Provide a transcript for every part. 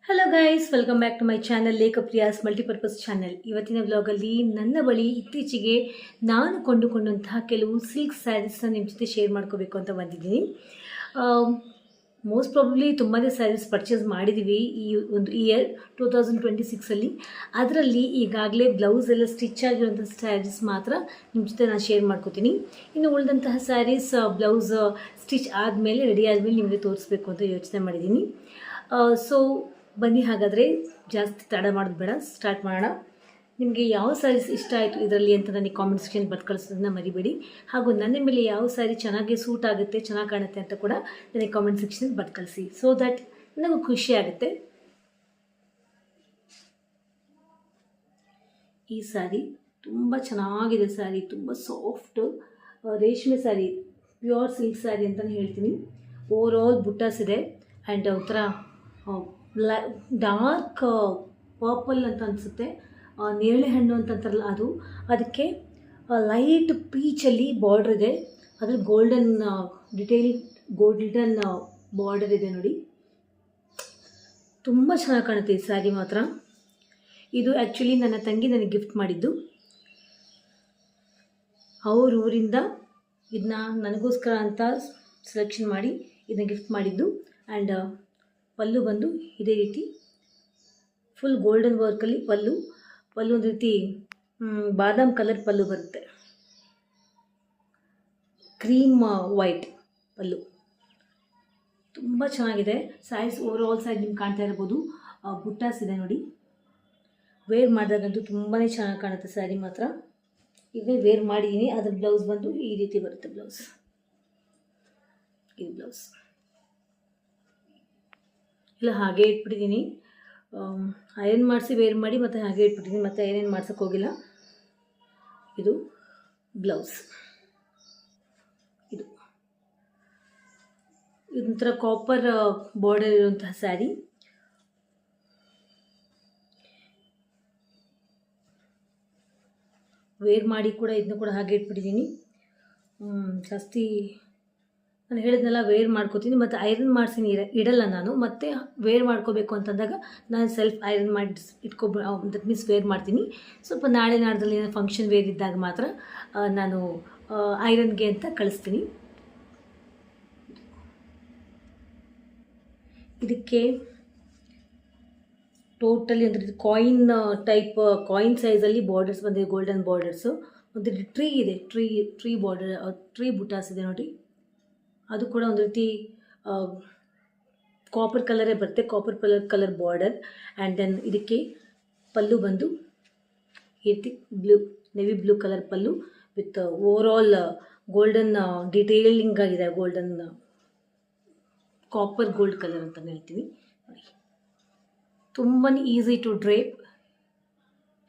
Hello guys, welcome back to my channel ಲೇಖಪ್ರಿಯಾಸ್ multipurpose channel. ಇವತ್ತಿನ ವ್ಲಾಗಲ್ಲಿ ನನ್ನ ಬಳಿ ಇತ್ತೀಚೆಗೆ ನಾನು ಕೊಂಡುಕೊಂಡಂತಹ ಕೆಲವು ಸಿಲ್ಕ್ ಸ್ಯಾರೀಸ್ನ ನಿಮ್ಮ ಜೊತೆ ಶೇರ್ ಮಾಡ್ಕೋಬೇಕು ಅಂತ ಬಂದಿದ್ದೀನಿ. ಮೋಸ್ಟ್ ಪ್ರಾಬಬ್ಲಿ ತುಂಬಾ ಸ್ಯಾರೀಸ್ ಪರ್ಚೇಸ್ ಮಾಡಿದ್ದೀವಿ ಈ ಒಂದು ಇಯರ್ 2026ಅಲ್ಲಿ. ಅದರಲ್ಲಿ ಈಗಾಗಲೇ ಬ್ಲೌಸ್ ಎಲ್ಲ ಸ್ಟಿಚ್ ಆಗಿರುವಂಥ ಸ್ಯಾರೀಸ್ ಮಾತ್ರ ನಿಮ್ಮ ಜೊತೆ ನಾನು ಶೇರ್ ಮಾಡ್ಕೋತೀನಿ. ಇನ್ನು ಉಳಿದಂತಹ ಸ್ಯಾರೀಸ್ ಬ್ಲೌಸ್ ಸ್ಟಿಚ್ ಆದಮೇಲೆ ರೆಡಿ ಆದಮೇಲೆ ನಿಮಗೆ ತೋರಿಸ್ಬೇಕು ಅಂತ ಯೋಚನೆ ಮಾಡಿದ್ದೀನಿ. ಸೊ ಬನ್ನಿ, ಹಾಗಾದರೆ ಜಾಸ್ತಿ ತಡ ಮಾಡೋದು ಬೇಡ, ಸ್ಟಾರ್ಟ್ ಮಾಡೋಣ. ನಿಮಗೆ ಯಾವ ಸ್ಯಾರೀಸ್ ಇಷ್ಟ ಆಯಿತು ಇದರಲ್ಲಿ ಅಂತ ನನಗೆ ಕಾಮೆಂಟ್ ಸೆಕ್ಷನ್ ಬರ್ದು ಕಳಿಸೋದನ್ನ ಮರಿಬೇಡಿ. ಹಾಗೂ ನನ್ನ ಮೇಲೆ ಯಾವ ಸ್ಯಾರಿ ಚೆನ್ನಾಗಿ ಸೂಟ್ ಆಗುತ್ತೆ, ಚೆನ್ನಾಗಿ ಕಾಣುತ್ತೆ ಅಂತ ಕೂಡ ನನಗೆ ಕಾಮೆಂಟ್ ಸೆಕ್ಷನ್ ಬರ್ದು ಕಳಿಸಿ. ಸೊ ದ್ಯಾಟ್ ನನಗೂ ಖುಷಿ ಆಗುತ್ತೆ. ಈ ಸ್ಯಾರಿ ತುಂಬ ಚೆನ್ನಾಗಿದೆ. ಸ್ಯಾರಿ ತುಂಬ ಸಾಫ್ಟ್ ರೇಷ್ಮೆ ಸ್ಯಾರಿ, ಪ್ಯೂರ್ ಸಿಲ್ಕ್ ಸ್ಯಾರಿ ಅಂತಲೇ ಹೇಳ್ತೀನಿ. ಓವರ್ ಆಲ್ ಬುಟ್ಟಾಸ್ ಇದೆ ಆ್ಯಂಡ್ ಒಂಥರ ಡಾರ್ಕ್ ಪರ್ಪಲ್ ಅಂತ ಅನಿಸುತ್ತೆ, ನೇರಳೆ ಹಣ್ಣು ಅಂತಂತಾರಲ್ಲ ಅದು. ಅದಕ್ಕೆ ಲೈಟ್ ಪೀಚಲ್ಲಿ ಬಾರ್ಡ್ರ್ ಇದೆ, ಅದ್ರಲ್ಲಿ ಗೋಲ್ಡನ್ ಬಾರ್ಡರ್ ಇದೆ ನೋಡಿ. ತುಂಬ ಚೆನ್ನಾಗಿ ಕಾಣುತ್ತೆ ಈ ಸ್ಯಾರಿ ಮಾತ್ರ. ಇದು ಆ್ಯಕ್ಚುಲಿ ನನ್ನ ತಂಗಿ ನನಗೆ ಗಿಫ್ಟ್ ಮಾಡಿದ್ದು. ಅವ್ರ ಊರಿಂದ ಇದನ್ನ ನನಗೋಸ್ಕರ ಅಂತ ಸೆಲೆಕ್ಷನ್ ಮಾಡಿ ಇದನ್ನ ಗಿಫ್ಟ್ ಮಾಡಿದ್ದು. ಆ್ಯಂಡ್ ಪಲ್ಲು ಬಂದು ಇದೇ ರೀತಿ ಫುಲ್ ಗೋಲ್ಡನ್ ವರ್ಕಲ್ಲಿ ಪಲ್ಲು ಒಂದು ರೀತಿ ಬಾದಾಮ್ ಕಲರ್ ಪಲ್ಲು ಬರುತ್ತೆ, ಕ್ರೀಮ್ ವೈಟ್ ಪಲ್ಲು. ತುಂಬ ಚೆನ್ನಾಗಿದೆ ಸ್ಯಾರೀಸ್. ಓವರ್ ಆಲ್ ಸ್ಯಾರಿ ನಿಮ್ಗೆ ಕಾಣ್ತಾ ಇರ್ಬೋದು, ಬುಟ್ಟಾಸ್ ಇದೆ ನೋಡಿ. ವೇರ್ ಮಾಡಿದಾಗಂತೂ ತುಂಬಾ ಚೆನ್ನಾಗಿ ಕಾಣುತ್ತೆ ಸ್ಯಾರಿ ಮಾತ್ರ. ಈಗ ವೇರ್ ಮಾಡಿದ್ದೀನಿ. ಅದ್ರ ಬ್ಲೌಸ್ ಬಂದು ಈ ರೀತಿ ಬರುತ್ತೆ. ಇದು ಬ್ಲೌಸ್ ಇಲ್ಲ ಹಾಗೆ ಇಟ್ಬಿಟ್ಟಿದ್ದೀನಿ. ಐರನ್ ಮಾಡಿಸಿ ವೇರ್ ಮಾಡಿ ಮತ್ತೆ ಹಾಗೆ ಇಟ್ಬಿಟ್ಟಿದ್ದೀನಿ, ಮತ್ತೆ ಐರನ್ ಮಾಡ್ಸೋಕ್ಕೆ ಹೋಗಿಲ್ಲ. ಇದು ಬ್ಲೌಸ್. ಇದೊಂಥರ ಕಾಪರ್ ಬಾರ್ಡರ್ ಇರುವಂತಹ ಸ್ಯಾರಿ. ವೇರ್ ಮಾಡಿ ಕೂಡ ಇದನ್ನು ಕೂಡ ಹಾಗೆ ಇಟ್ಬಿಟ್ಟಿದ್ದೀನಿ. ಜಾಸ್ತಿ ನಾನು ಹೇಳಿದ್ನೆಲ್ಲ ವೇರ್ ಮಾಡ್ಕೋತೀನಿ, ಮತ್ತು ಐರನ್ ಮಾಡಿಸಿ ಇಡಲ್ಲ ನಾನು. ಮತ್ತೆ ವೇರ್ ಮಾಡ್ಕೋಬೇಕು ಅಂತಂದಾಗ ನಾನು ಸೆಲ್ಫ್ ಐರನ್ ಮಾಡಿ ದಟ್ ಮೀನ್ಸ್ ವೇರ್ ಮಾಡ್ತೀನಿ. ಸ್ವಲ್ಪ ನಾಳೆ ನಾಡ್ದಲ್ಲಿ ಏನೋ ಫಂಕ್ಷನ್ ವೇರ್ ಇದ್ದಾಗ ಮಾತ್ರ ನಾನು ಐರನ್ಗೆ ಅಂತ ಕಳಿಸ್ತೀನಿ. ಇದಕ್ಕೆ ಟೋಟಲಿ ಅಂದರೆ ಕಾಯಿನ್ ಟೈಪ್, ಕಾಯಿನ್ ಸೈಜಲ್ಲಿ ಬಾರ್ಡರ್ಸ್ ಬಂದಿದೆ, ಗೋಲ್ಡನ್ ಬಾರ್ಡರ್ಸು. ಒಂದು ಟ್ರೀ ಇದೆ, ಟ್ರೀ ಬಾರ್ಡರ್, ಟ್ರೀ ಬುಟಾಸ್ ಇದೆ ನೋಡಿ. ಅದು ಕೂಡ ಒಂದು ರೀತಿ ಕಾಪರ್ ಕಲರೇ ಬರುತ್ತೆ, copper colour border. And then ಇದಕ್ಕೆ ಪಲ್ಲು ಬಂದು ಈ ರೀತಿ navy blue colour pallu with over all golden detailing ಆಗಿದೆ. ಗೋಲ್ಡನ್ ಕಾಪರ್ ಗೋಲ್ಡ್ ಕಲರ್ ಅಂತಲೇ ಹೇಳ್ತೀನಿ. ತುಂಬಾ ಈಸಿ ಟು ಡ್ರೇಪ್,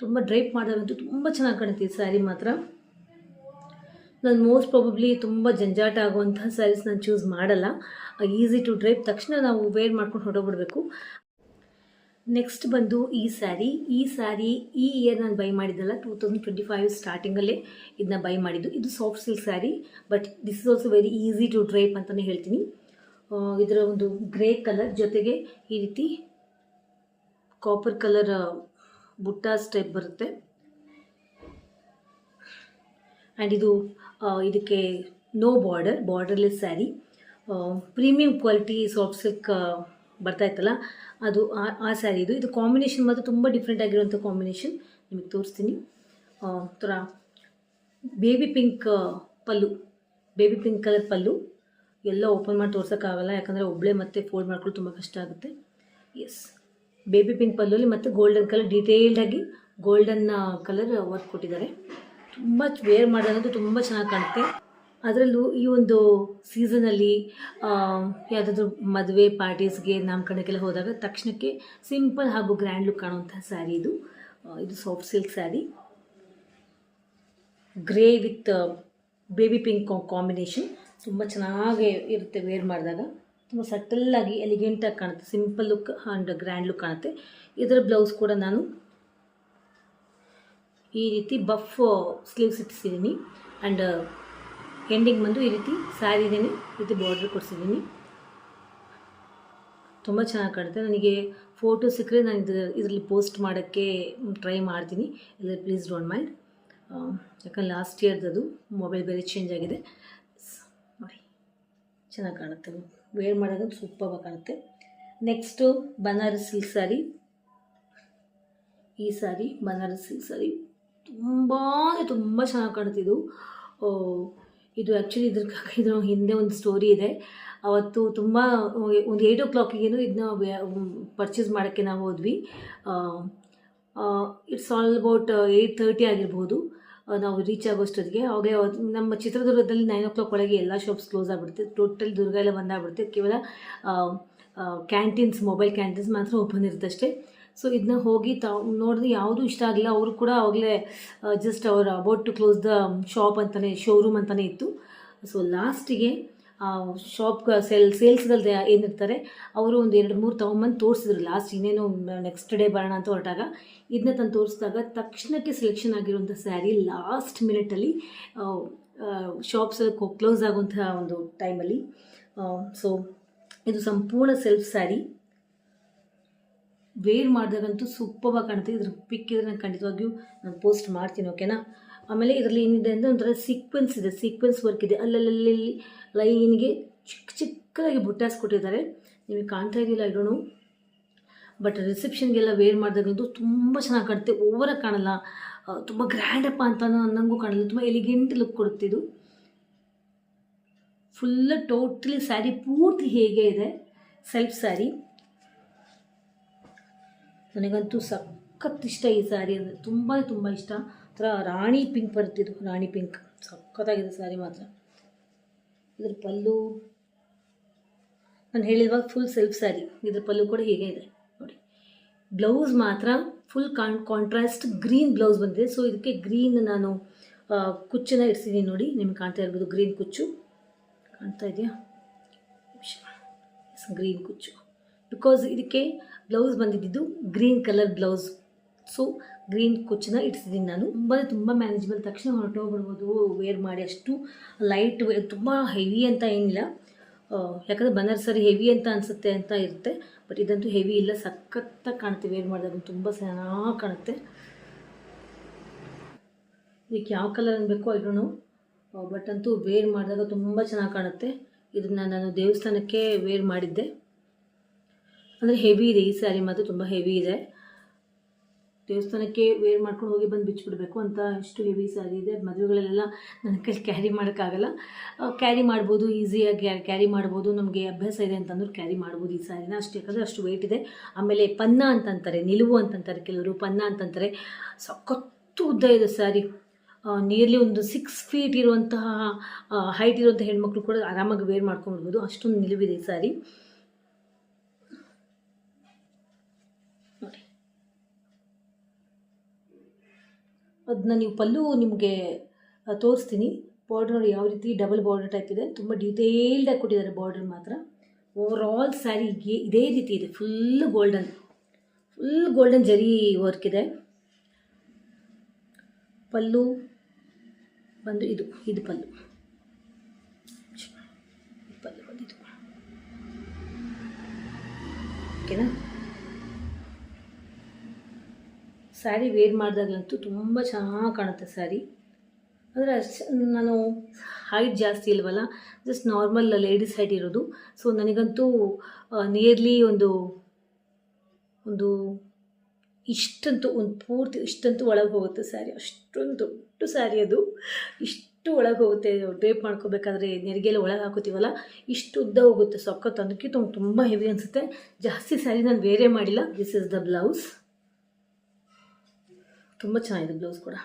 ತುಂಬ ಡ್ರೇಪ್ ಮಾಡೋದಂತೂ ತುಂಬ ಚೆನ್ನಾಗಿ ಕಾಣುತ್ತೆ ಈ ಸ್ಯಾರಿ ಮಾತ್ರ. ನಾನು ಮೋಸ್ಟ್ ಪ್ರಾಬಬ್ಲಿ ತುಂಬ ಜಂಜಾಟ ಆಗುವಂಥ ಸ್ಯಾರೀಸ್ ನಾನು ಚೂಸ್ ಮಾಡಲ್ಲ. ಈಸಿ ಟು ಡ್ರೈಪ್, ತಕ್ಷಣ ನಾವು ವೇರ್ ಮಾಡ್ಕೊಂಡು ಹೊರಟೋಗ್ಬಿಡ್ಬೇಕು. ನೆಕ್ಸ್ಟ್ ಬಂದು ಈ ಸ್ಯಾರಿ ಈ ಇಯರ್ ನಾನು ಬೈ ಮಾಡಿದ್ದಲ್ಲ, 2025 ಸ್ಟಾರ್ಟಿಂಗಲ್ಲೇ ಇದನ್ನ ಬೈ ಮಾಡಿದ್ದು. ಇದು soft silk saree, but this is also very easy to drape ಅಂತಲೇ ಹೇಳ್ತೀನಿ. ಇದರ ಒಂದು ಗ್ರೇ ಕಲರ್ ಜೊತೆಗೆ ಈ ರೀತಿ ಕಾಪರ್ ಕಲರ್ ಬುಟ್ಟಾಸ್ ಟೈಪ್ ಬರುತ್ತೆ. ಆ್ಯಂಡ್ ಇದು ಇದಕ್ಕೆ no borderless saree. Premium quality soft silk ಬರ್ತಾ ಇತ್ತಲ್ಲ, ಅದು ಆ ಸ್ಯಾರಿ ಇದು ಕಾಂಬಿನೇಷನ್ ಮಾತ್ರ ತುಂಬ ಡಿಫ್ರೆಂಟ್ ಆಗಿರುವಂಥ ಕಾಂಬಿನೇಷನ್. ನಿಮಗೆ ತೋರಿಸ್ತೀನಿ. ಥರ ಬೇಬಿ ಪಿಂಕ್ ಪಲ್ಲು, ಬೇಬಿ ಪಿಂಕ್ ಕಲರ್ ಪಲ್ಲು. ಎಲ್ಲ ಓಪನ್ ಮಾಡಿ ತೋರ್ಸೋಕ್ಕಾಗಲ್ಲ, ಯಾಕಂದರೆ ಒಬ್ಬಳೇ ಮತ್ತೆ ಫೋಲ್ಡ್ ಮಾಡ್ಕೊಳ್ಳೋದು ತುಂಬ ಕಷ್ಟ ಆಗುತ್ತೆ. ಎಸ್, ಬೇಬಿ ಪಿಂಕ್ ಪಲ್ಲುಲಿ ಮತ್ತು ಗೋಲ್ಡನ್ ಕಲರ್, ಡೀಟೇಲ್ಡಾಗಿ ಗೋಲ್ಡನ್ ಕಲರ್ ವರ್ಕ್ ಕೊಟ್ಟಿದ್ದಾರೆ. ತುಂಬ ವೇರ್ ಮಾಡೋದಂತೂ ತುಂಬ ಚೆನ್ನಾಗಿ ಕಾಣುತ್ತೆ. ಅದರಲ್ಲೂ ಈ ಒಂದು ಸೀಸನಲ್ಲಿ ಯಾವುದಾದ್ರೂ ಮದುವೆ ಪಾರ್ಟೀಸ್ಗೆ ನಾಮಕರಣಕ್ಕೆಲ್ಲ ಹೋದಾಗ ತಕ್ಷಣಕ್ಕೆ ಸಿಂಪಲ್ ಹಾಗೂ ಗ್ರ್ಯಾಂಡ್ ಲುಕ್ ಕಾಣುವಂಥ ಸ್ಯಾರಿ ಇದು. Soft silk sari, grey with baby pink combination. ತುಂಬ ಚೆನ್ನಾಗಿ ಇರುತ್ತೆ ವೇರ್ ಮಾಡಿದಾಗ. ತುಂಬ ಸಟಲ್ಲಾಗಿ ಎಲಿಗೆಂಟಾಗಿ ಕಾಣುತ್ತೆ, simple look and grand look ಕಾಣುತ್ತೆ. ಇದರ ಬ್ಲೌಸ್ ಕೂಡ ನಾನು ಈ ರೀತಿ ಬಫ್ ಸ್ಲೀವ್ಸ್ ಇಟ್ಟಿಸಿದ್ದೀನಿ. ಆ್ಯಂಡ್ ಎಂಡಿಂಗ್ ಬಂದು ಈ ರೀತಿ ಸ್ಯಾರಿನೇ ಈ ರೀತಿ ಬಾರ್ಡರ್ ಕೊಡಿಸಿದ್ದೀನಿ. ತುಂಬ ಚೆನ್ನಾಗಿ ಕಾಣುತ್ತೆ. ನನಗೆ ಫೋಟೋ ಸಿಕ್ಕರೆ ನಾನು ಇದರಲ್ಲಿ ಪೋಸ್ಟ್ ಮಾಡೋಕ್ಕೆ ಟ್ರೈ ಮಾಡ್ತೀನಿ. ಇಲ್ಲ ಪ್ಲೀಸ್ ಡೋಂಟ್ ಮೈಂಡ್. ಯಾಕಂದ್ರೆ ಲಾಸ್ಟ್ ಇಯರ್ದದು ಮೊಬೈಲ್ ಬೇರೆ ಚೇಂಜ್ ಆಗಿದೆ. ನೋಡಿ ಚೆನ್ನಾಗಿ ಕಾಣುತ್ತೆ, ವೇರ್ ಮಾಡೋದು ಸೂಪರಾಗಿ ಕಾಣುತ್ತೆ. Next Banaras silk sari. ಈ ಸ್ಯಾರಿ ಬನಾರಸ್ ಸಿಲ್ಕ್ ಸ್ಯಾರಿ ತುಂಬ ಚೆನ್ನಾಗಿ ಕಾಣುತ್ತೆ. ಇದು ಆ್ಯಕ್ಚುಲಿ ಇದ್ರ ಹಿಂದೆ ಒಂದು ಸ್ಟೋರಿ ಇದೆ. ಅವತ್ತು ತುಂಬ ಒಂದು 8 o'clockಗೇನು ಇದನ್ನ ಪರ್ಚೇಸ್ ಮಾಡೋಕ್ಕೆ ನಾವು ಹೋದ್ವಿ. ಇಟ್ಸ್ ಆಲ್ ಅಬೌಟ್ 8:30 ಆಗಿರ್ಬೋದು ನಾವು ರೀಚ್ ಆಗೋಷ್ಟೊತ್ತಿಗೆ. ಅವಾಗಲೇ ನಮ್ಮ ಚಿತ್ರದುರ್ಗದಲ್ಲಿ 9 o'clock ಒಳಗೆ ಎಲ್ಲ ಶಾಪ್ಸ್ ಕ್ಲೋಸ್ ಆಗಿಬಿಡುತ್ತೆ. ಟೋಟಲ್ ದುರ್ಗ ಎಲ್ಲ ಬಂದಾಗ್ಬಿಡುತ್ತೆ. ಕೇವಲ ಕ್ಯಾಂಟೀನ್ಸ್, ಮೊಬೈಲ್ ಕ್ಯಾಂಟೀನ್ಸ್ ಮಾತ್ರ ಓಪನ್ ಇರುತ್ತೆ ಅಷ್ಟೇ. ಸೊ ಇದನ್ನ ಹೋಗಿ ನೋಡಿದ್ರೆ ಯಾವುದೂ ಇಷ್ಟ ಆಗಲಿಲ್ಲ. ಅವರು ಕೂಡ ಆವಾಗಲೇ ಜಸ್ಟ್ ಅವರು about to close the shop ಅಂತಲೇ, ಶೋರೂಮ್ ಅಂತಲೇ ಇತ್ತು. ಸೊ ಲಾಸ್ಟಿಗೆ ಶಾಪ್ ಸೇಲ್ಸ್ಗಳ್ದು ಏನಿರ್ತಾರೆ ಅವರು ಒಂದು 2-3 ತೊಗೊಂಬಂದು ತೋರಿಸಿದ್ರು. ಲಾಸ್ಟ್ ಇನ್ನೇನು ನೆಕ್ಸ್ಟ್ ಡೇ ಬರೋಣ ಅಂತ ಹೊರಟಾಗ ಇದನ್ನ ತಂದು ತೋರಿಸಿದಾಗ ತಕ್ಷಣಕ್ಕೆ ಸೆಲೆಕ್ಷನ್ ಆಗಿರುವಂಥ ಸ್ಯಾರಿ ಲಾಸ್ಟ್ ಮಿನಿಟಲ್ಲಿ ಶಾಪ್ಸ್ ಕ್ಲೋಸ್ ಆಗುವಂಥ ಒಂದು ಟೈಮಲ್ಲಿ. ಸೊ ಇದು ಸಂಪೂರ್ಣ ಸೆಲ್ಫ್ ಸ್ಯಾರಿ. ವೇರ್ ಮಾಡಿದಾಗಂತೂ ಸೂಪರಾಗಿ ಕಾಣುತ್ತೆ. ಇದ್ರ ಪಿಕ್ ಇದ್ರೆ ನಾನು ಖಂಡಿತವಾಗಿಯೂ ನಾನು ಪೋಸ್ಟ್ ಮಾಡ್ತೀನಿ, ಓಕೆನಾ. ಆಮೇಲೆ ಇದರಲ್ಲಿ ಏನಿದೆ ಅಂದರೆ ಒಂಥರ ಸೀಕ್ವೆನ್ಸ್ ಇದೆ, ಸೀಕ್ವೆನ್ಸ್ ವರ್ಕ್ ಇದೆ. ಅಲ್ಲಲ್ಲಿ ಲೈನ್ಗೆ ಚಿಕ್ಕದಾಗಿ ಬುಟ್ಟಾಸ್ ಕೊಟ್ಟಿದ್ದಾರೆ. ನಿಮಗೆ ಕಾಣ್ತಾ ಇದೆಯಲ್ಲ ಐ ಡೋಂಟ್ ನೋ, ಬಟ್ ರಿಸೆಪ್ಷನ್ಗೆಲ್ಲ ವೇರ್ ಮಾಡಿದಾಗಂತೂ ತುಂಬ ಚೆನ್ನಾಗಿ ಕಾಣುತ್ತೆ. ಓವರಾಗಿ ಕಾಣಲ್ಲ, ತುಂಬ ಗ್ರ್ಯಾಂಡಪ್ಪ ಅಂತ ಅನ್ನಂಗೂ ಕಾಣಲ್ಲ, ತುಂಬ ಎಲಿಗೆಂಟ್ ಲುಕ್ ಕೊಡುತ್ತೆ. ಇದು ಫುಲ್ ಟೋಟಲಿ ಸ್ಯಾರಿ ಪೂರ್ತಿ ಹೇಗೆ ಇದೆ ಸೆಲ್ಫ್ ಸ್ಯಾರಿ. ನನಗಂತೂ ಸಖತ್ ಇಷ್ಟ ಈ ಸ್ಯಾರಿ ಅಂದರೆ, ತುಂಬ ಇಷ್ಟ. ಒಂಥರ ರಾಣಿ ಪಿಂಕ್ ಬರುತ್ತಿದ್ದು, ರಾಣಿ ಪಿಂಕ್ ಸಖತ್ತಾಗಿದೆ ಸ್ಯಾರಿ ಮಾತ್ರ. ಇದ್ರ ಪಲ್ಲು ನಾನು ಹೇಳಿರುವಾಗ ಫುಲ್ ಸೆಲ್ಫ್ ಸ್ಯಾರಿ. ಇದ್ರ ಪಲ್ಲು ಕೂಡ ಹೀಗೆ ಇದೆ ನೋಡಿ. ಬ್ಲೌಸ್ ಮಾತ್ರ ಫುಲ್ ಕಾಂಟ್ರಾಸ್ಟ್ ಗ್ರೀನ್ ಬ್ಲೌಸ್ ಬಂದಿದೆ. ಸೊ ಇದಕ್ಕೆ ಗ್ರೀನ್ ನಾನು ಕುಚ್ಚನ್ನು ಇಡ್ಸಿದ್ದೀನಿ ನೋಡಿ, ನಿಮ್ಗೆ ಕಾಣ್ತಾ ಇರ್ಬೋದು. ಗ್ರೀನ್ ಕುಚ್ಚು ಕಾಣ್ತಾ ಇದೆಯಾ? ಗ್ರೀನ್ ಕುಚ್ಚು, ಬಿಕಾಸ್ ಇದಕ್ಕೆ ಬ್ಲೌಸ್ ಬಂದಿದ್ದು green colour blouse. So green ಕುಚ್ಚನ್ನ ಇಡ್ಸಿದ್ದೀನಿ ನಾನು. ತುಂಬ ಮ್ಯಾನೇಜಬಲ್, ತಕ್ಷಣ ಹೊರಟೋಗ್ಬಿಡ್ಬೋದು ವೇರ್ ಮಾಡಿ. ಅಷ್ಟು ಲೈಟ್ ವೇರ್, ತುಂಬ ಹೆವಿ ಅಂತ ಏನಿಲ್ಲ. ಯಾಕಂದರೆ ಬನಾರಸ್ ಹೆವಿ ಅಂತ ಅನಿಸುತ್ತೆ ಅಂತ ಇರುತ್ತೆ, ಬಟ್ ಇದಂತೂ ಹೆವಿ ಇಲ್ಲ. ಸಖತ್ತಾಗಿ ಕಾಣುತ್ತೆ ವೇರ್ ಮಾಡಿದಾಗ, ತುಂಬ ಚೆನ್ನಾಗಿ ಕಾಣುತ್ತೆ. ಇದಕ್ಕೆ ಯಾವ ಕಲರ್ ಅನ್ಬೇಕು ಐ ಡೋಂಟ್ ನೋ, ಬಟ್ ಅಂತೂ ವೇರ್ ಮಾಡಿದಾಗ ತುಂಬ ಚೆನ್ನಾಗಿ ಕಾಣುತ್ತೆ. ಇದನ್ನು ನಾನು ದೇವಸ್ಥಾನಕ್ಕೆ ವೇರ್ ಮಾಡಿದ್ದೆ. ಅಂದರೆ ಹೆವಿ ಇದೆ ಈ ಸ್ಯಾರಿ ಮಾತ್ರ, ತುಂಬ ಹೆವಿ ಇದೆ. ದೇವಸ್ಥಾನಕ್ಕೆ ವೇರ್ ಮಾಡ್ಕೊಂಡು ಹೋಗಿ ಬಂದು ಬಿಚ್ಚಿಬಿಡ್ಬೇಕು ಅಂತ ಎಷ್ಟು ಹೆವಿ ಸ್ಯಾರಿ ಇದೆ. ಮದುವೆಗಳಲ್ಲೆಲ್ಲ ನನ್ನ ಕೈಲಿ ಕ್ಯಾರಿ ಮಾಡೋಕ್ಕಾಗಲ್ಲ. ಕ್ಯಾರಿ ಮಾಡ್ಬೋದು, ಈಸಿಯಾಗಿ ಕ್ಯಾರಿ ಮಾಡ್ಬೋದು. ನಮಗೆ ಅಭ್ಯಾಸ ಇದೆ ಅಂತಂದ್ರೆ ಕ್ಯಾರಿ ಮಾಡ್ಬೋದು ಈ ಸ್ಯಾರಿನ. ಅಷ್ಟು ಯಾಕಂದರೆ ಅಷ್ಟು ವೆಯ್ಟ್ ಇದೆ. ಆಮೇಲೆ ಪನ್ನ ಅಂತಂತಾರೆ, ನಿಲುವು ಅಂತಂತಾರೆ ಕೆಲವರು, ಪನ್ನ ಅಂತಂತಾರೆ. ಸಖತ್ತು ಉದ್ದ ಇದೆ ಸ್ಯಾರಿ. ನಿಯರ್ಲಿ ಒಂದು 6 feet ಇರುವಂತಹ ಹೈಟ್ ಇರುವಂಥ ಹೆಣ್ಮಕ್ಳು ಕೂಡ ಆರಾಮಾಗಿ ವೇರ್ ಮಾಡ್ಕೊಂಡ್ಬಿಡ್ಬೋದು, ಅಷ್ಟೊಂದು ನಿಲುವಿದೆ ಈ ಸ್ಯಾರಿ ನೋಡಿ. ಅದನ್ನ ನೀವು ಪಲ್ಲು ನಿಮಗೆ ತೋರಿಸ್ತೀನಿ. ಬಾರ್ಡರ್ ನೋಡಿ ಯಾವ ರೀತಿ ಡಬಲ್ ಬಾರ್ಡರ್ ಟೈಪ್ ಇದೆ, ತುಂಬ ಡೀಟೇಲ್ಡಾಗಿ ಕೊಟ್ಟಿದ್ದಾರೆ ಬಾರ್ಡರ್ ಮಾತ್ರ. ಓವರ್ ಆಲ್ ಸ್ಯಾರಿಗೆ ಇದೇ ರೀತಿ ಇದೆ, ಫುಲ್ ಗೋಲ್ಡನ್ ಜರಿ ವರ್ಕ್ ಇದೆ. ಪಲ್ಲು ಬಂದು ಇದು ಪಲ್ಲು ಬಂದಿದ್ದು, ಓಕೆನಾ. ಸ್ಯಾರಿ ವೇರ್ ಮಾಡಿದಾಗಲಂತೂ ತುಂಬ ಚೆನ್ನಾಗಿ ಕಾಣುತ್ತೆ ಸ್ಯಾರಿ. ಅಂದರೆ ನಾನು ಹೈಟ್ ಜಾಸ್ತಿ ಇಲ್ವಲ್ಲ, ಜಸ್ಟ್ ನಾರ್ಮಲ್ ಲೇಡೀಸ್ ಹೈಟ್ ಇರೋದು. ಸೊ ನನಗಂತೂ ನಿಯರ್ಲಿ ಒಂದು ಇಷ್ಟಂತೂ ಪೂರ್ತಿ ಇಷ್ಟಂತೂ ಒಳಗೆ ಹೋಗುತ್ತೆ ಸ್ಯಾರಿ. ಅಷ್ಟೊಂದು ದೊಡ್ಡ ಸ್ಯಾರಿ ಅದು, ಇಷ್ಟು ಒಳಗೆ ಹೋಗುತ್ತೆ. ಡ್ರೇಪ್ ಮಾಡ್ಕೋಬೇಕಾದ್ರೆ ನೆರಿಗೆಲ್ಲ ಒಳಗೆ ಹಾಕೋತೀವಲ್ಲ, ಇಷ್ಟು ಉದ್ದ ಹೋಗುತ್ತೆ. ಸಖತ್ ಅದಕ್ಕೆ ತುಂಬ ಹೆವಿ ಅನಿಸುತ್ತೆ. ಜಾಸ್ತಿ ಸ್ಯಾರಿ ನಾನು ಬೇರೆ ಮಾಡಿಲ್ಲ. This is the blouse. ತುಂಬ ಚೆನ್ನಾಗಿದೆ ಬ್ಲೌಸ್ ಕೂಡ.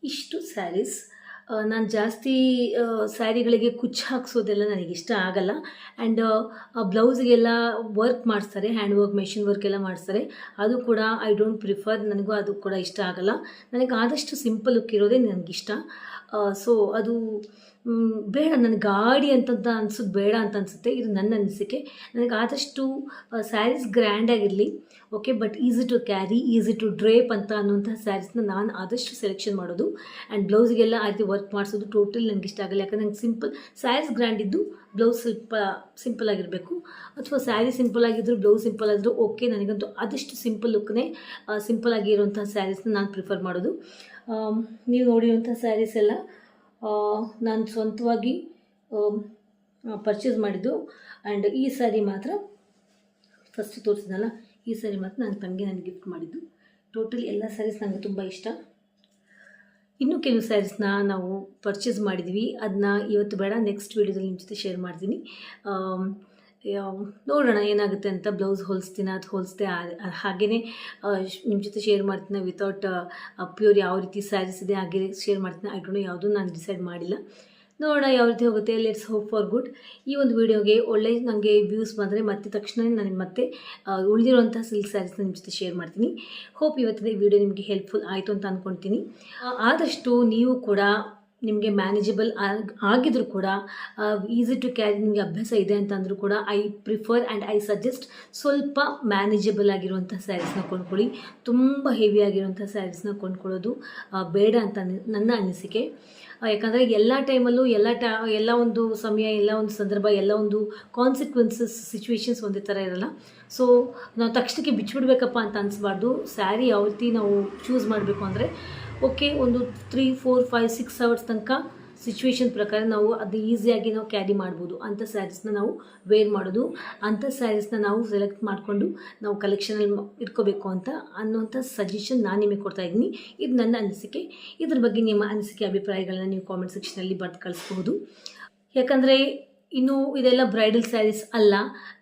ಇಷ್ಟು ಸ್ಯಾರೀಸ್. ನಾನು ಜಾಸ್ತಿ ಸ್ಯಾರಿಗಳಿಗೆ ಕುಚ್ಚು ಹಾಕ್ಸೋದೆಲ್ಲ ನನಗಿಷ್ಟ ಆಗಲ್ಲ. ಆ್ಯಂಡ್ ಬ್ಲೌಸ್ಗೆಲ್ಲ ವರ್ಕ್ ಮಾಡಿಸ್ತಾರೆ, ಹ್ಯಾಂಡ್ ವರ್ಕ್, ಮೆಷಿನ್ ವರ್ಕ್ ಎಲ್ಲ ಮಾಡಿಸ್ತಾರೆ. ಅದು ಕೂಡ ಐ ಡೋಂಟ್ ಪ್ರಿಫರ್, ನನಗೂ ಅದು ಕೂಡ ಇಷ್ಟ ಆಗಲ್ಲ. ನನಗೆ ಆದಷ್ಟು ಸಿಂಪಲ್ ಲುಕ್ ಇರೋದೇ ನನಗಿಷ್ಟ. ಸೊ ಅದು ಬೇಡ, ನನಗೆ ಗಾಡಿ ಅಂತಂತ ಅನ್ಸೋದು ಬೇಡ ಅಂತ ಅನಿಸುತ್ತೆ. ಇದು ನನ್ನ ಅನಿಸಿಕೆ. ನನಗೆ ಆದಷ್ಟು ಸ್ಯಾರೀಸ್ ಗ್ರ್ಯಾಂಡಾಗಿರಲಿ, okay, but easy to carry, easy to drape ಅಂತ ಅನ್ನುವಂಥ ಸ್ಯಾರೀಸ್ನ ನಾನು ಆದಷ್ಟು ಸೆಲೆಕ್ಷನ್ ಮಾಡೋದು. ಆ್ಯಂಡ್ ಬ್ಲೌಸ್ಗೆಲ್ಲ ಆ ರೀತಿ ವರ್ಕ್ ಮಾಡಿಸೋದು ಟೋಟಲ್ ನನಗೆ ಇಷ್ಟ ಆಗಲ್ಲ. ಯಾಕಂದರೆ ನಂಗೆ ಸಿಂಪಲ್ ಸ್ಯಾರೀಸ್ ಗ್ರ್ಯಾಂಡ್ ಇದ್ದು ಬ್ಲೌಸ್ ಸ್ವಲ್ಪ ಸಿಂಪಲ್ ಆಗಿರಬೇಕು, ಅಥವಾ ಸ್ಯಾರಿ ಸಿಂಪಲ್ ಆಗಿದ್ರು ಬ್ಲೌಸ್ ಸಿಂಪಲ್ ಆದರೂ ಓಕೆ. ನನಗಂತೂ ಆದಷ್ಟು ಸಿಂಪಲ್ ಲುಕ್ನೇ, ಸಿಂಪಲ್ ಆಗಿರುವಂಥ ಸ್ಯಾರೀಸ್ನ ನಾನು ಪ್ರಿಫರ್ ಮಾಡೋದು. ನೀವು ನೋಡಿರುವಂಥ ಸ್ಯಾರೀಸ್ ಎಲ್ಲ ನಾನು ಸ್ವಂತವಾಗಿ ಪರ್ಚೇಸ್ ಮಾಡಿದ್ದು. ಆ್ಯಂಡ್ ಈ ಸ್ಯಾರಿ ಮಾತ್ರ ಫಸ್ಟ್ ತೋರಿಸಿದ್ನಲ್ಲ, ಈ ಸ್ಯಾರಿ ಮಾತ್ರ ನನ್ನ ತಂಗಿ ನನಗೆ ಗಿಫ್ಟ್ ಮಾಡಿದ್ದು. ಟೋಟಲಿ ಎಲ್ಲ ಸ್ಯಾರೀಸ್ ನನಗೆ ತುಂಬ ಇಷ್ಟ. ಇನ್ನೂ ಕೆಲವು ಸ್ಯಾರೀಸ್ನ ನಾವು ಪರ್ಚೇಸ್ ಮಾಡಿದ್ವಿ, ಅದನ್ನ ಇವತ್ತು ಬೇಡ, ನೆಕ್ಸ್ಟ್ ವೀಡಿಯೋದಲ್ಲಿ ನಿಮ್ಮ ಜೊತೆ ಶೇರ್ ಮಾಡ್ತೀನಿ. ನೋಡೋಣ ಏನಾಗುತ್ತೆ ಅಂತ. ಬ್ಲೌಸ್ ಹೊಲಿಸ್ತೀನಿ, ಅದು ಹೊಲಿಸ್ದೆ ಹಾಗೆಯೇ ನಿಮ್ಮ ಜೊತೆ ಶೇರ್ ಮಾಡ್ತೀನಿ. ವಿತೌಟ್ ಪ್ಯೂರ್ ಯಾವ ರೀತಿ ಸ್ಯಾರೀಸ್ ಇದೆ ಹಾಗೆ ಶೇರ್ ಮಾಡ್ತೀನಿ. ಐ ಡೋಂಟ್ ನೋ, ಯಾವುದೂ ನಾನು ಡಿಸೈಡ್ ಮಾಡಿಲ್ಲ. ನೋಡೋಣ ಯಾವ ರೀತಿ ಹೋಗುತ್ತೆ. Let's hope for good. ಈ ಒಂದು ವಿಡಿಯೋಗೆ ಒಳ್ಳೆ ನನಗೆ ವ್ಯೂಸ್ ಬಂದರೆ ಮತ್ತೆ ತಕ್ಷಣ ನನಗೆ ಮತ್ತೆ ಉಳಿದಿರುವಂಥ ಸಿಲ್ಕ್ ಸ್ಯಾರೀಸ್ನ ನಿಮ್ಮ ಜೊತೆ ಶೇರ್ ಮಾಡ್ತೀನಿ. ಹೋಪ್ ಇವತ್ತಿನ ಈ ವಿಡಿಯೋ ನಿಮಗೆ ಹೆಲ್ಪ್ಫುಲ್ ಆಯಿತು ಅಂತ ಅಂದ್ಕೊಳ್ತೀನಿ. ಆದಷ್ಟು ನೀವು ಕೂಡ ನಿಮಗೆ ಮ್ಯಾನೇಜಬಲ್ ಆಗಿದ್ರು ಕೂಡ, ಈಸಿ ಟು ಕ್ಯಾರಿ ನಿಮಗೆ ಅಭ್ಯಾಸ ಇದೆ ಅಂತಂದರೂ ಕೂಡ, I prefer and I suggest ಸ್ವಲ್ಪ ಮ್ಯಾನೇಜಬಲ್ ಆಗಿರುವಂಥ ಸ್ಯಾರೀಸ್ನ ಕೊಂಡ್ಕೊಳ್ಳಿ. ತುಂಬ ಹೆವಿ ಆಗಿರುವಂಥ ಸ್ಯಾರೀಸ್ನ ಕೊಂಡ್ಕೊಳ್ಳೋದು ಬೇಡ ಅಂತ ನನ್ನ ಅನಿಸಿಕೆ. ಯಾಕಂದರೆ ಎಲ್ಲ ಟೈಮಲ್ಲೂ ಎಲ್ಲ ಒಂದು ಸಮಯ, ಎಲ್ಲ ಒಂದು ಸಂದರ್ಭ, ಎಲ್ಲ ಒಂದು ಕಾನ್ಸಿಕ್ವೆನ್ಸಸ್, ಸಿಚುವೇಶನ್ಸ್ ಒಂದೇ ಥರ ಇರಲ್ಲ. ಸೊ ನಾವು ತಕ್ಷಣಕ್ಕೆ ಬಿಚ್ಚಿಬಿಡ್ಬೇಕಪ್ಪ ಅಂತ ಅನಿಸ್ಬಾರ್ದು. ಸ್ಯಾರಿ ಯಾವ ರೀತಿ ನಾವು ಚೂಸ್ ಮಾಡಬೇಕು ಅಂದರೆ, ಓಕೆ, ಒಂದು 3, 4, 5, 6 ಅವರ್ಸ್ ತನಕ ಸಿಚುವೇಶನ್ ಪ್ರಕಾರ ನಾವು ಅದು ಈಸಿಯಾಗಿ ನಾವು ಕ್ಯಾರಿ ಮಾಡ್ಬೋದು. ಅಂಥ ಸ್ಯಾರೀಸ್ನ ನಾವು ವೇರ್ ಮಾಡೋದು, ಅಂಥ ಸ್ಯಾರೀಸ್ನ ನಾವು ಸೆಲೆಕ್ಟ್ ಮಾಡಿಕೊಂಡು ನಾವು ಕಲೆಕ್ಷನಲ್ಲಿ ಇಟ್ಕೋಬೇಕು ಅಂತ ಅನ್ನೋಂಥ ಸಜೆಷನ್ ನಾನು ನಿಮಗೆ ಕೊಡ್ತಾ ಇದ್ದೀನಿ. ಇದು ನನ್ನ ಅನಿಸಿಕೆ. ಇದ್ರ ಬಗ್ಗೆ ನಿಮ್ಮ ಅನಿಸಿಕೆ, ಅಭಿಪ್ರಾಯಗಳನ್ನ ನೀವು ಕಾಮೆಂಟ್ ಸೆಕ್ಷನಲ್ಲಿ ಬರೆದು ಕಳಿಸ್ಬೋದು. ಯಾಕಂದರೆ ಇನ್ನು ಇದೆಲ್ಲ ಬ್ರೈಡಲ್ ಸ್ಯಾರೀಸ್ ಅಲ್ಲ.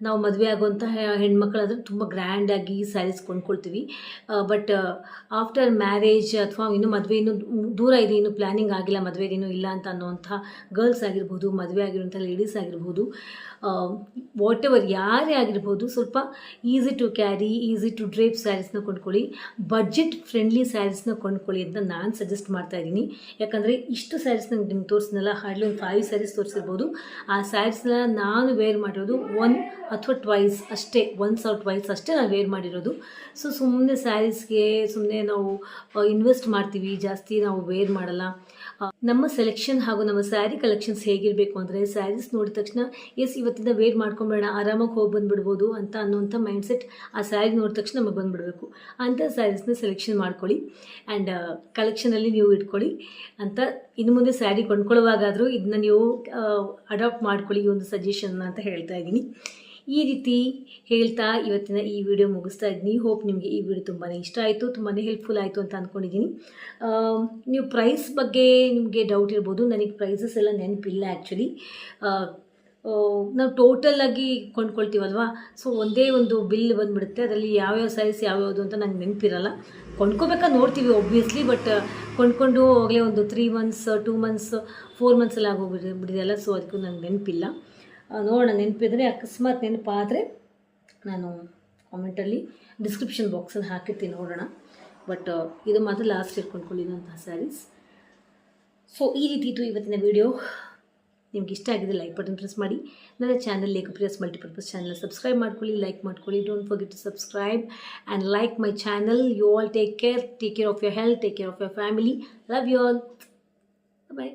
ನಾವು ಮದುವೆ ಆಗುವಂಥ ಹೆಣ್ಮಕ್ಳಾದರೆ ತುಂಬ ಗ್ರ್ಯಾಂಡಾಗಿ ಸ್ಯಾರೀಸ್ ಕೊಂಡ್ಕೊಳ್ತೀವಿ. ಬಟ್ ಆಫ್ಟರ್ ಮ್ಯಾರೇಜ್ ಅಥವಾ ಇನ್ನೂ ಮದುವೆ ಇನ್ನೂ ದೂರ ಇದೆ, ಇನ್ನೂ ಪ್ಲ್ಯಾನಿಂಗ್ ಆಗಿಲ್ಲ, ಮದುವೆ ಇನ್ನೂ ಇಲ್ಲ ಅಂತ ಅನ್ನೋವಂಥ ಗರ್ಲ್ಸ್ ಆಗಿರ್ಬೋದು, ಮದುವೆ ಆಗಿರುವಂಥ ಲೇಡೀಸ್ ಆಗಿರ್ಬೋದು, ವಾಟ್ ಎವರ್ ಯಾರೇ ಆಗಿರ್ಬೋದು, ಸ್ವಲ್ಪ easy to carry, easy to drape ಸ್ಯಾರೀಸ್ನ ಕೊಂಡ್ಕೊಳ್ಳಿ. ಬಡ್ಜೆಟ್ ಫ್ರೆಂಡ್ಲಿ ಸ್ಯಾರೀಸ್ನ ಕೊಂಡ್ಕೊಳ್ಳಿ ಅಂತ ನಾನು ಸಜೆಸ್ಟ್ ಮಾಡ್ತಾ ಇದ್ದೀನಿ. ಯಾಕಂದರೆ ಇಷ್ಟು ಸ್ಯಾರೀಸ್ನ ನಿಮ್ಗೆ ತೋರಿಸಿದ್ನಲ್ಲ, ಹಾರ್ಡ್ಲಿ ಒಂದು 5 ಸ್ಯಾರೀಸ್ ತೋರಿಸಿರ್ಬೋದು. ಆ ಸ್ಯಾರೀಸ್ನ ನಾನು ವೇರ್ ಮಾಡಿರೋದು 1 ಅಥವಾ 2 ಅಷ್ಟೇ, 1 or 2 ಅಷ್ಟೇ ನಾನು ವೇರ್ ಮಾಡಿರೋದು. ಸೊ ಸುಮ್ಮನೆ ಸ್ಯಾರೀಸ್ಗೆ ಸುಮ್ಮನೆ ನಾವು ಇನ್ವೆಸ್ಟ್ ಮಾಡ್ತೀವಿ, ಜಾಸ್ತಿ ನಾವು ವೇರ್ ಮಾಡಲ್ಲ. ನಮ್ಮ ಸೆಲೆಕ್ಷನ್ ಹಾಗೂ ನಮ್ಮ ಸ್ಯಾರಿ ಕಲೆಕ್ಷನ್ಸ್ ಹೇಗಿರಬೇಕು ಅಂದರೆ, ಸ್ಯಾರೀಸ್ ನೋಡಿದ ತಕ್ಷಣ ಇವತ್ತಿಂದ ವೇರ್ ಮಾಡ್ಕೊಂಬೇಡ, ಆರಾಮಾಗಿ ಹೋಗಿ ಬಂದುಬಿಡ್ಬೋದು ಅಂತ ಅನ್ನೋಂಥ ಮೈಂಡ್ಸೆಟ್ ಆ ಸ್ಯಾರಿ ನೋಡಿದ ತಕ್ಷಣ ನಮಗೆ ಬಂದುಬಿಡಬೇಕು. ಅಂಥ ಸ್ಯಾರೀಸ್ನ ಸೆಲೆಕ್ಷನ್ ಮಾಡ್ಕೊಳ್ಳಿ ಆ್ಯಂಡ್ ಕಲೆಕ್ಷನಲ್ಲಿ ನೀವು ಇಟ್ಕೊಳ್ಳಿ ಅಂತ. ಇನ್ನು ಮುಂದೆ ಸ್ಯಾರಿ ಕೊಂಡ್ಕೊಳ್ಳುವಾಗಾದರೂ ಇದನ್ನ ನೀವು ಅಡಾಪ್ಟ್ ಮಾಡ್ಕೊಳ್ಳಿ, ಈ ಒಂದು ಸಜೆಷನ್ನ ಅಂತ ಹೇಳ್ತಾ ಇದ್ದೀನಿ. ಈ ರೀತಿ ಹೇಳ್ತಾ ಇವತ್ತಿನ ಈ ವಿಡಿಯೋ ಮುಗಿಸ್ತಾ ಇದ್ದೀನಿ. ಹೋಪ್ ನಿಮಗೆ ಈ ವಿಡಿಯೋ ತುಂಬಾ ಇಷ್ಟ ಆಯಿತು, ತುಂಬಾ ಹೆಲ್ಪ್ಫುಲ್ ಆಯಿತು ಅಂತ ಅಂದ್ಕೊಂಡಿದ್ದೀನಿ. ನೀವು ಪ್ರೈಸ್ ಬಗ್ಗೆ ನಿಮಗೆ ಡೌಟ್ ಇರ್ಬೋದು. ನನಗೆ ಪ್ರೈಸಸ್ ಎಲ್ಲ ನೆನಪಿಲ್ಲ ಆ್ಯಕ್ಚುಲಿ. ನಾವು ಟೋಟಲಾಗಿ ಕೊಂಡ್ಕೊಳ್ತೀವಲ್ವ, ಸೊ ಒಂದೇ ಒಂದು ಬಿಲ್ ಬಂದುಬಿಡುತ್ತೆ. ಅದರಲ್ಲಿ ಯಾವ್ಯಾವ ಸೈಜ್ ಯಾವ್ಯಾವುದು ಅಂತ ನಂಗೆ ನೆನಪಿರಲ್ಲ. ಕೊಂಡ್ಕೋಬೇಕಾದ್ರೆ ನೋಡ್ತೀವಿ ಒಬ್ವಿಯಸ್ಲಿ, ಬಟ್ ಕೊಂಡ್ಕೊಂಡು ಹೋಗಲೇ ಒಂದು 3 months, 2 months, 4 months ಎಲ್ಲ ಆಗೋಗ್ಬಿಟ್ಟಿದೆಯಲ್ಲ. ಸೊ ಅದಕ್ಕೂ ನಂಗೆ ನೆನಪಿಲ್ಲ. ನೋಡೋಣ, ನೆನಪಿದ್ರೆ ಅಕಸ್ಮಾತ್ ನೆನಪಾದರೆ ನಾನು ಕಾಮೆಂಟಲ್ಲಿ ಡಿಸ್ಕ್ರಿಪ್ಷನ್ ಬಾಕ್ಸಲ್ಲಿ ಹಾಕಿರ್ತೀನಿ, ನೋಡೋಣ. ಬಟ್ ಇದು ಮಾತ್ರ ಲಾಸ್ಟ್ ಇಯರ್ ಕೊಂಡ್ಕೊಂಡಿದ್ದಂತಹ ಸ್ಯಾರೀಸ್. ಸೊ ಈ ರೀತಿ ಇತ್ತು ಇವತ್ತಿನ ವಿಡಿಯೋ. ನಿಮ್ಗೆ ಇಷ್ಟ ಆಗಿದೆ ಲೈಕ್ ಬಟನ್ ಪ್ರೆಸ್ ಮಾಡಿ. ನನ್ನ ಚಾನಲ್ ಲೇಖಪ್ರಿಯಾಸ್ ಮಲ್ಟಿಪರ್ಪಸ್ ಚಾನಲ್ ಸಬ್ಸ್ಕ್ರೈಬ್ ಮಾಡ್ಕೊಳ್ಳಿ, ಲೈಕ್ ಮಾಡ್ಕೊಳ್ಳಿ. Don't forget to subscribe and like my channel. You all take care of your health, take care of your family. Love you all. Bye.